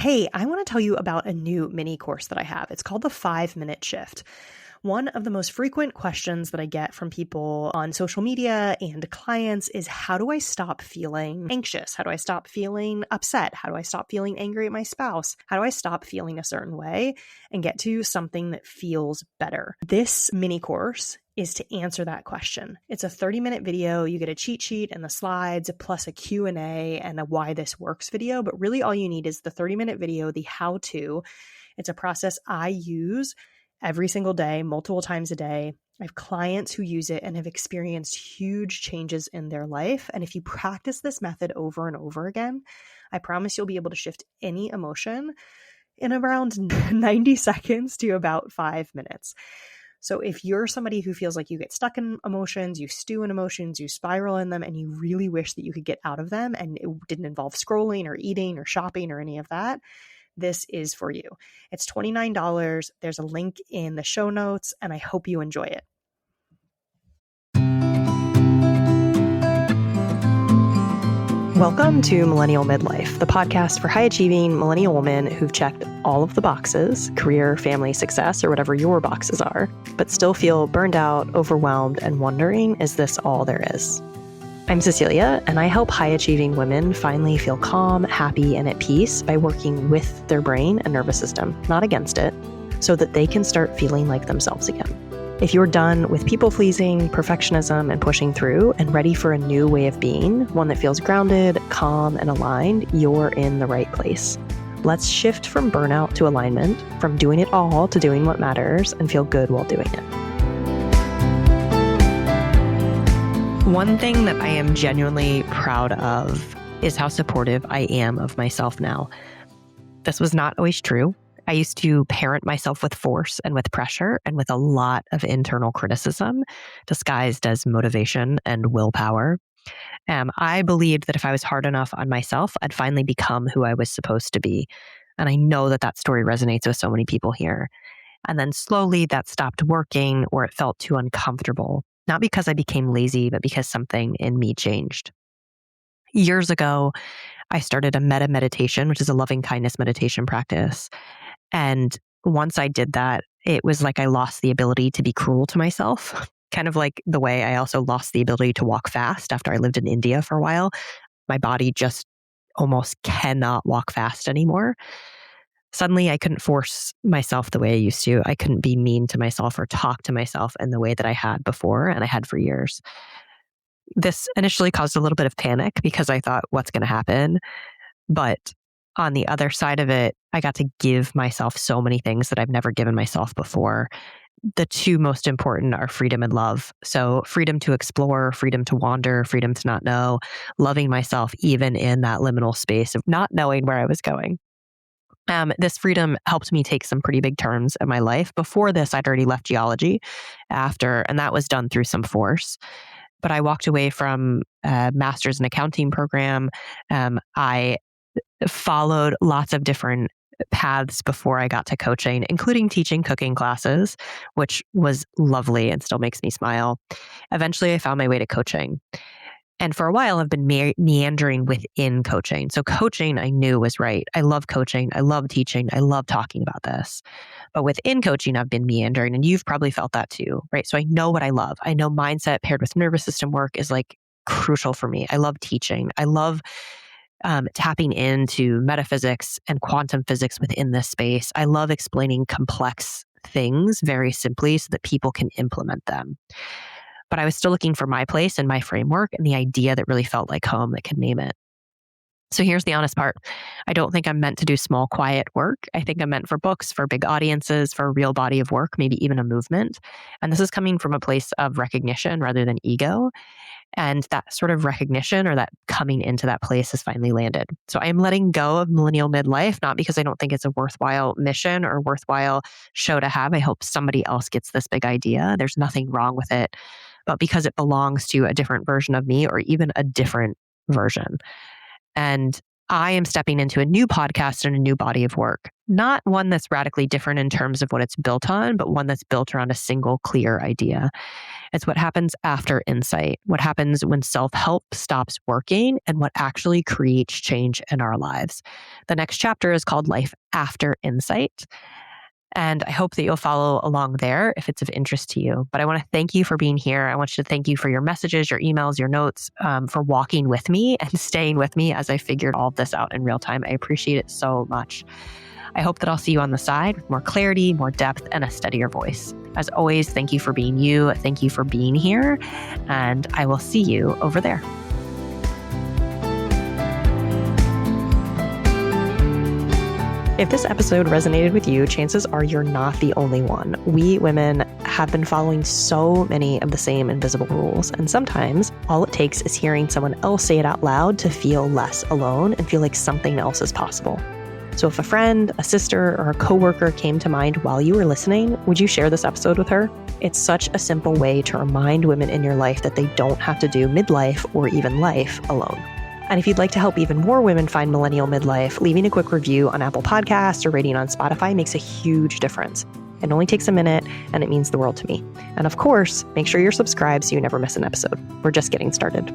Hey, I want to tell you about a new mini course that I have. It's called the 5-Minute Shift. One of the most frequent questions that I get from people on social media and clients is, how do I stop feeling anxious? How do I stop feeling upset? How do I stop feeling angry at my spouse? How do I stop feeling a certain way and get to something that feels better? This mini course is to answer that question. It's a 30-minute video. You get a cheat sheet and the slides, plus a Q&A and a why this works video. But really all you need is the 30-minute video, the how-to. It's a process I use every single day, multiple times a day. I have clients who use it and have experienced huge changes in their life. And if you practice this method over and over again, I promise you'll be able to shift any emotion in around 90 seconds to about 5 minutes. So if you're somebody who feels like you get stuck in emotions, you stew in emotions, you spiral in them, and you really wish that you could get out of them and it didn't involve scrolling or eating or shopping or any of that, this is for you. It's $29. There's a link in the show notes, and I hope you enjoy it. Welcome to Millennial Midlife, the podcast for high-achieving millennial women who've checked all of the boxes, career, family, success, or whatever your boxes are, but still feel burned out, overwhelmed, and wondering, is this all there is? I'm Cecelia, and I help high-achieving women finally feel calm, happy, and at peace by working with their brain and nervous system, not against it, so that they can start feeling like themselves again. If you're done with people-pleasing, perfectionism, and pushing through, and ready for a new way of being, one that feels grounded, calm, and aligned, you're in the right place. Let's shift from burnout to alignment, from doing it all to doing what matters, and feel good while doing it. One thing that I am genuinely proud of is how supportive I am of myself now. This was not always true. I used to parent myself with force and with pressure and with a lot of internal criticism disguised as motivation and willpower. I believed that if I was hard enough on myself, I'd finally become who I was supposed to be. And I know that that story resonates with so many people here. And then slowly that stopped working, or it felt too uncomfortable. Not because I became lazy, but because something in me changed. Years ago, I started a metta meditation, which is a loving kindness meditation practice. And once I did that, it was like I lost the ability to be cruel to myself. Kind of like the way I also lost the ability to walk fast after I lived in India for a while. My body just almost cannot walk fast anymore. Suddenly, I couldn't force myself the way I used to. I couldn't be mean to myself or talk to myself in the way that I had before, and I had for years. This initially caused a little bit of panic because I thought, what's going to happen? But on the other side of it, I got to give myself so many things that I've never given myself before. The two most important are freedom and love. So freedom to explore, freedom to wander, freedom to not know, loving myself even in that liminal space of not knowing where I was going. This freedom helped me take some pretty big turns in my life. Before this, I'd already left geology and that was done through some force. But I walked away from a master's in accounting program. I followed lots of different paths before I got to coaching, including teaching cooking classes, which was lovely and still makes me smile. Eventually, I found my way to coaching. And for a while, I've been meandering within coaching. So coaching, I knew was right. I love coaching. I love teaching. I love talking about this. But within coaching, I've been meandering, and you've probably felt that too, right? So I know what I love. I know mindset paired with nervous system work is like crucial for me. I love teaching. I love tapping into metaphysics and quantum physics within this space. I love explaining complex things very simply so that people can implement them. But I was still looking for my place and my framework and the idea that really felt like home that could name it. So here's the honest part. I don't think I'm meant to do small, quiet work. I think I'm meant for books, for big audiences, for a real body of work, maybe even a movement. And this is coming from a place of recognition rather than ego. And that sort of recognition, or that coming into that place, has finally landed. So I am letting go of Millennial Midlife, not because I don't think it's a worthwhile mission or worthwhile show to have. I hope somebody else gets this big idea. There's nothing wrong with it, but because it belongs to a different version of me, or even a different version. And I am stepping into a new podcast and a new body of work. Not one that's radically different in terms of what it's built on, but one that's built around a single clear idea. It's what happens after insight, what happens when self-help stops working, and what actually creates change in our lives. The next chapter is called Life After Insight. And I hope that you'll follow along there if it's of interest to you. But I want to thank you for being here. I want you to thank you for your messages, your emails, your notes, for walking with me and staying with me as I figured all of this out in real time. I appreciate it so much. I hope that I'll see you on the side with more clarity, more depth, and a steadier voice. As always, thank you for being you. Thank you for being here. And I will see you over there. If this episode resonated with you, chances are you're not the only one. We women have been following so many of the same invisible rules, and sometimes all it takes is hearing someone else say it out loud to feel less alone and feel like something else is possible. So if a friend, a sister, or a coworker came to mind while you were listening, would you share this episode with her? It's such a simple way to remind women in your life that they don't have to do midlife or even life alone. And if you'd like to help even more women find Millennial Midlife, leaving a quick review on Apple Podcasts or rating on Spotify makes a huge difference. It only takes a minute, and it means the world to me. And of course, make sure you're subscribed so you never miss an episode. We're just getting started.